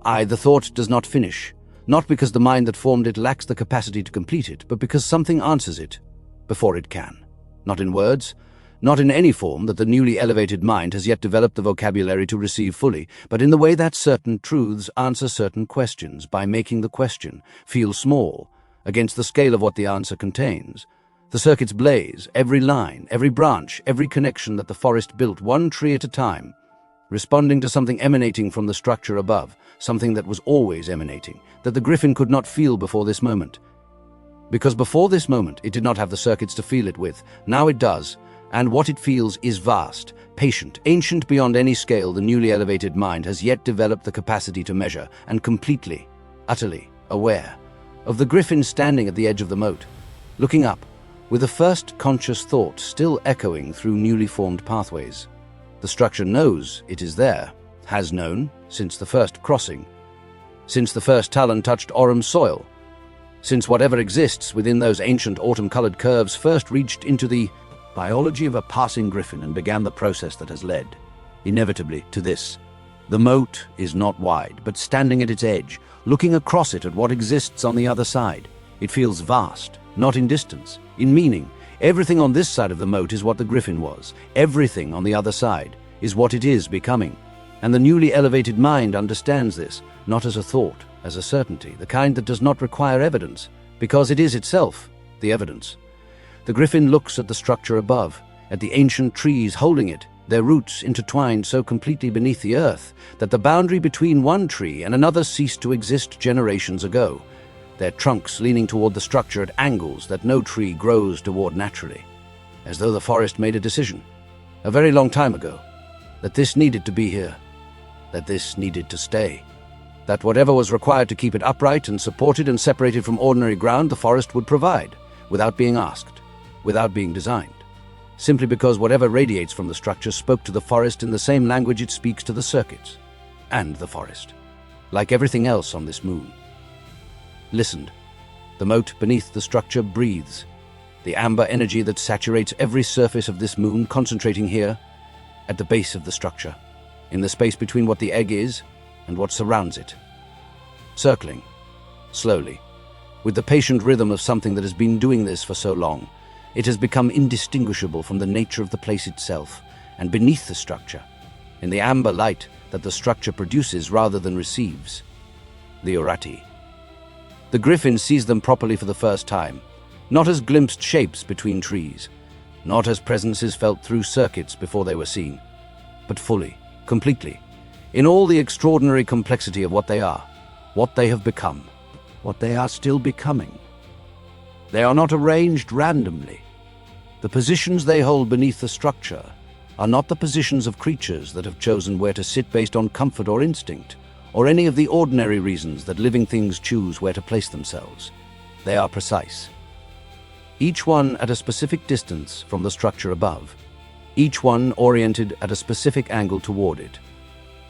I? The thought does not finish, not because the mind that formed it lacks the capacity to complete it, but because something answers it before it can. Not in words, not in any form that the newly elevated mind has yet developed the vocabulary to receive fully, but in the way that certain truths answer certain questions by making the question feel small against the scale of what the answer contains. The circuits blaze, every line, every branch, every connection that the forest built, one tree at a time, responding to something emanating from the structure above, something that was always emanating, that the griffin could not feel before this moment. Because before this moment, it did not have the circuits to feel it with. Now it does, and what it feels is vast, patient, ancient beyond any scale the newly elevated mind has yet developed the capacity to measure, and completely, utterly aware of the griffin standing at the edge of the moat, looking up, with the first conscious thought still echoing through newly formed pathways. The structure knows it is there, has known since the first crossing, since the first talon touched Aurum soil, since whatever exists within those ancient autumn-colored curves first reached into the biology of a passing griffin and began the process that has led, inevitably, to this. The moat is not wide, but standing at its edge, looking across it at what exists on the other side. It feels vast, not in distance, in meaning. Everything on this side of the moat is what the griffin was. Everything on the other side is what it is becoming. And the newly elevated mind understands this, not as a thought, as a certainty, the kind that does not require evidence, because it is itself the evidence. The griffin looks at the structure above, at the ancient trees holding it, their roots intertwined so completely beneath the earth that the boundary between one tree and another ceased to exist generations ago, their trunks leaning toward the structure at angles that no tree grows toward naturally, as though the forest made a decision, a very long time ago, that this needed to be here, that this needed to stay, that whatever was required to keep it upright and supported and separated from ordinary ground the forest would provide, without being asked, without being designed, simply because whatever radiates from the structure spoke to the forest in the same language it speaks to the circuits, and the forest, like everything else on this moon, listened. The moat beneath the structure breathes, the amber energy that saturates every surface of this moon concentrating here, at the base of the structure, in the space between what the egg is and what surrounds it. Circling, slowly, with the patient rhythm of something that has been doing this for so long, it has become indistinguishable from the nature of the place itself, and beneath the structure, in the amber light that the structure produces rather than receives, the Urati. The griffin sees them properly for the first time, not as glimpsed shapes between trees, not as presences felt through circuits before they were seen, but fully, completely, in all the extraordinary complexity of what they are, what they have become, what they are still becoming. They are not arranged randomly. The positions they hold beneath the structure are not the positions of creatures that have chosen where to sit based on comfort or instinct, or any of the ordinary reasons that living things choose where to place themselves. They are precise. Each one at a specific distance from the structure above, each one oriented at a specific angle toward it,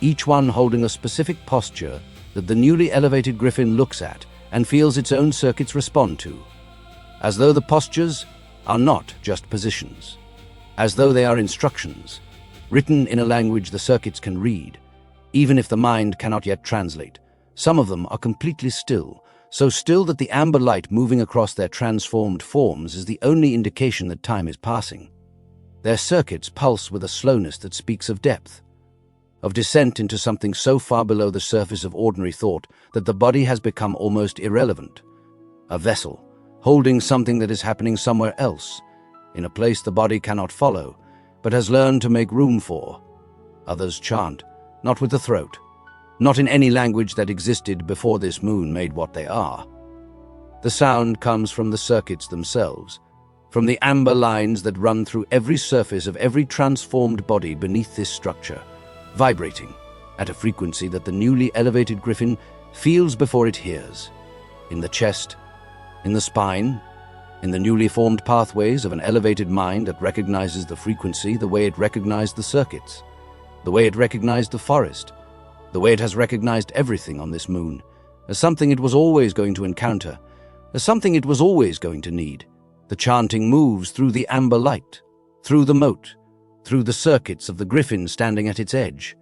each one holding a specific posture that the newly elevated griffin looks at and feels its own circuits respond to, as though the postures are not just positions, as though they are instructions, written in a language the circuits can read, even if the mind cannot yet translate. Some of them are completely still, so still that the amber light moving across their transformed forms is the only indication that time is passing. Their circuits pulse with a slowness that speaks of depth, of descent into something so far below the surface of ordinary thought that the body has become almost irrelevant, a vessel holding something that is happening somewhere else, in a place the body cannot follow, but has learned to make room for. Others chant, not with the throat, not in any language that existed before this moon made what they are. The sound comes from the circuits themselves, from the amber lines that run through every surface of every transformed body beneath this structure, vibrating at a frequency that the newly elevated Griffin feels before it hears. In the chest, in the spine, in the newly formed pathways of an elevated mind that recognizes the frequency the way it recognized the circuits, the way it recognized the forest, the way it has recognized everything on this moon, as something it was always going to encounter, as something it was always going to need. The chanting moves through the amber light, through the moat, through the circuits of the Griffin standing at its edge.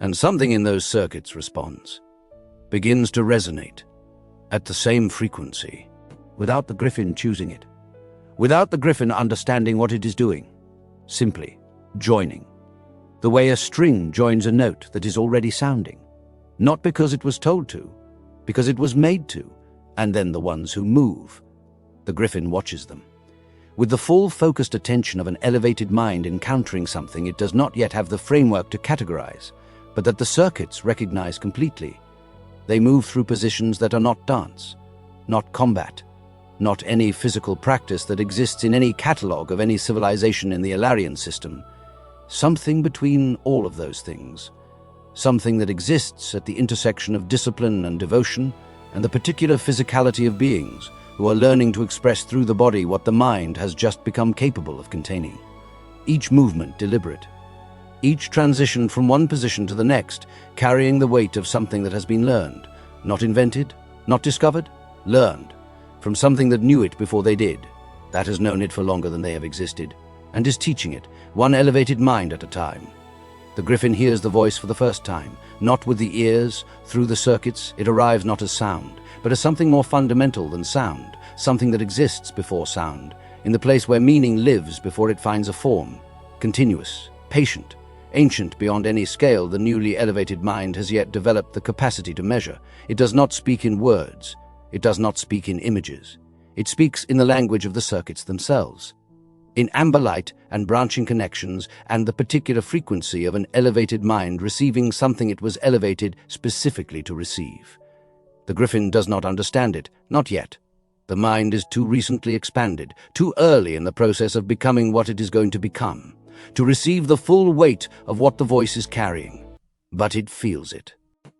And something in those circuits responds, begins to resonate at the same frequency, without the Griffin choosing it, without the Griffin understanding what it is doing, simply joining, the way a string joins a note that is already sounding, not because it was told to, because it was made to, and then the ones who move. The Griffin watches them. With the full focused attention of an elevated mind encountering something it does not yet have the framework to categorize, but that the circuits recognize completely. They move through positions that are not dance, not combat, not any physical practice that exists in any catalogue of any civilization in the Ilarian system. Something between all of those things. Something that exists at the intersection of discipline and devotion and the particular physicality of beings who are learning to express through the body what the mind has just become capable of containing. Each movement deliberate. Each transition from one position to the next, carrying the weight of something that has been learned, not invented, not discovered, learned, from something that knew it before they did, that has known it for longer than they have existed, and is teaching it, one elevated mind at a time. The Griffin hears the voice for the first time, not with the ears, through the circuits. It arrives not as sound, but as something more fundamental than sound, something that exists before sound, in the place where meaning lives before it finds a form, continuous, patient, ancient beyond any scale the newly elevated mind has yet developed the capacity to measure. It does not speak in words. It does not speak in images. It speaks in the language of the circuits themselves, in amber light and branching connections and the particular frequency of an elevated mind receiving something it was elevated specifically to receive. The Griffin does not understand it, not yet. The mind is too recently expanded, too early in the process of becoming what it is going to become, to receive the full weight of what the voice is carrying. But it feels it,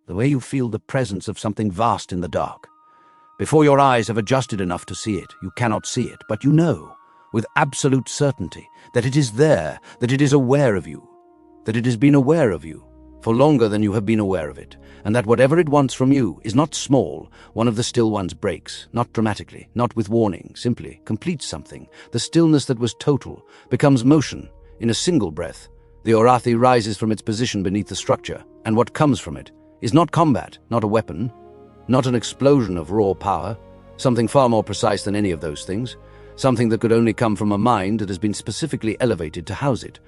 the way you feel the presence of something vast in the dark. Before your eyes have adjusted enough to see it, you cannot see it, but you know, with absolute certainty, that it is there, that it is aware of you, that it has been aware of you for longer than you have been aware of it, and that whatever it wants from you is not small. One of the still ones breaks, not dramatically, not with warning, simply completes something. The stillness that was total becomes motion. In a single breath, the Orathi rises from its position beneath the structure, and what comes from it is not combat, not a weapon, not an explosion of raw power, something far more precise than any of those things, something that could only come from a mind that has been specifically elevated to house it,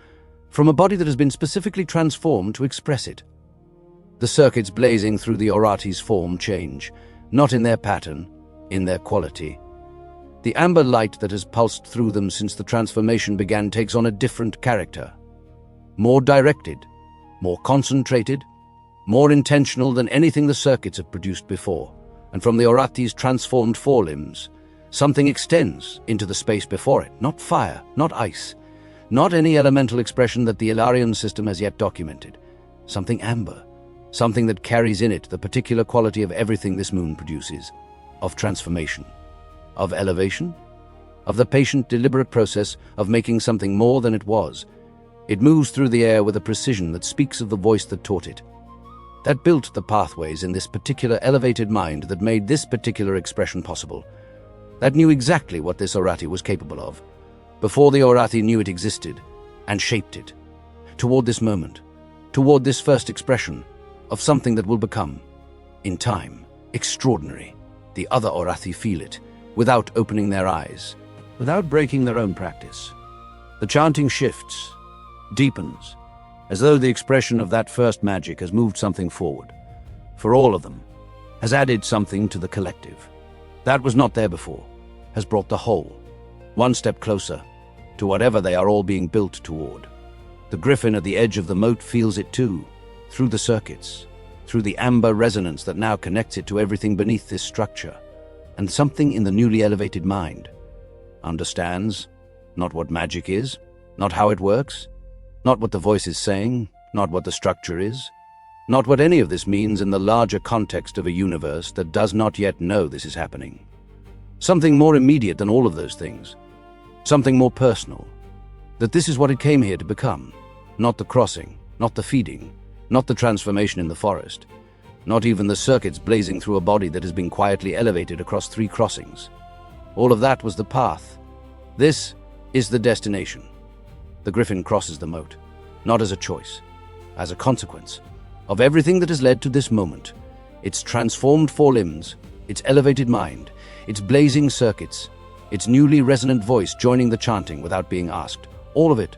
from a body that has been specifically transformed to express it. The circuits blazing through the Orathi's form change, not in their pattern, in their quality. The amber light that has pulsed through them since the transformation began takes on a different character. More directed, more concentrated, more intentional than anything the circuits have produced before, and from the Orathi's transformed forelimbs, something extends into the space before it, not fire, not ice, not any elemental expression that the Ilarian system has yet documented. Something amber, something that carries in it the particular quality of everything this moon produces, of transformation, of elevation, of the patient, deliberate process of making something more than it was. It moves through the air with a precision that speaks of the voice that taught it, that built the pathways in this particular elevated mind that made this particular expression possible, that knew exactly what this Orathi was capable of, before the Orathi knew it existed, and shaped it, toward this moment, toward this first expression of something that will become, in time, extraordinary. The other Orathi feel it, without opening their eyes, without breaking their own practice. The chanting shifts, deepens, as though the expression of that first magic has moved something forward, for all of them, has added something to the collective. That was not there before, has brought the whole, one step closer, to whatever they are all being built toward. The Griffin at the edge of the moat feels it too, through the circuits, through the amber resonance that now connects it to everything beneath this structure. And something in the newly elevated mind understands not what magic is, not how it works, not what the voice is saying, not what the structure is, not what any of this means in the larger context of a universe that does not yet know this is happening. Something more immediate than all of those things, something more personal, that this is what it came here to become, not the crossing, not the feeding, not the transformation in the forest, not even the circuits blazing through a body that has been quietly elevated across 3 crossings. All of that was the path. This is the destination. The Griffin crosses the moat, not as a choice, as a consequence of everything that has led to this moment. Its transformed 4 limbs, its elevated mind, its blazing circuits, its newly resonant voice joining the chanting without being asked. All of it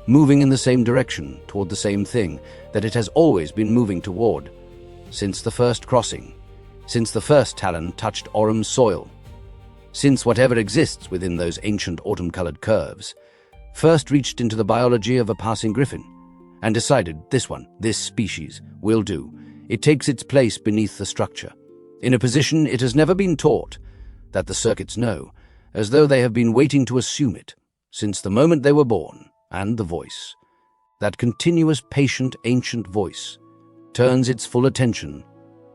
moving in the same direction toward the same thing that it has always been moving toward. Since the first crossing, since the first talon touched Orum's soil, since whatever exists within those ancient autumn-colored curves first reached into the biology of a passing Griffin and decided this species, will do. It takes its place beneath the structure, in a position it has never been taught, that the circuits know, as though they have been waiting to assume it since the moment they were born. And the voice, that continuous, patient, ancient voice, turns its full attention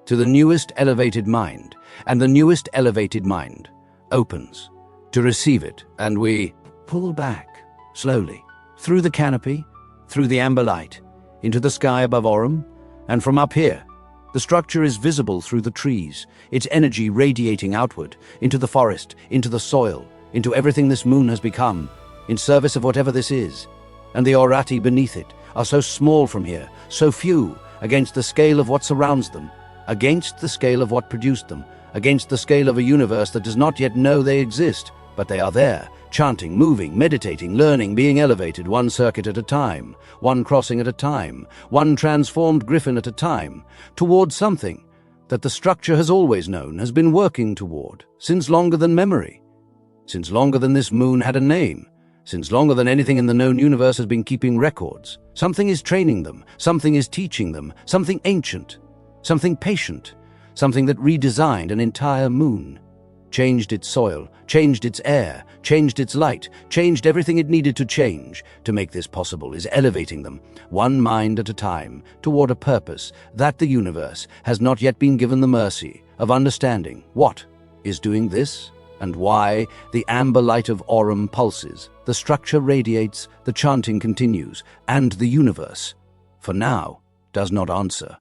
to the newest elevated mind, and the newest elevated mind opens to receive it, and we pull back, slowly, through the canopy, through the amber light, into the sky above Orum, and from up here, the structure is visible through the trees, its energy radiating outward, into the forest, into the soil, into everything this moon has become, in service of whatever this is. And the Orati beneath it are so small from here, so few, against the scale of what surrounds them, against the scale of what produced them, against the scale of a universe that does not yet know they exist, but they are there, chanting, moving, meditating, learning, being elevated, one circuit at a time, one crossing at a time, one transformed Griffin at a time, toward something that the structure has always known, has been working toward, since longer than memory, since longer than this moon had a name, since longer than anything in the known universe has been keeping records. Something is training them, something is teaching them, something ancient, something patient, something that redesigned an entire moon, changed its soil, changed its air, changed its light, changed everything it needed to change to make this possible, is elevating them, one mind at a time, toward a purpose that the universe has not yet been given the mercy of understanding. What is doing this? And why the amber light of Orum pulses, the structure radiates, the chanting continues, and the universe, for now, does not answer.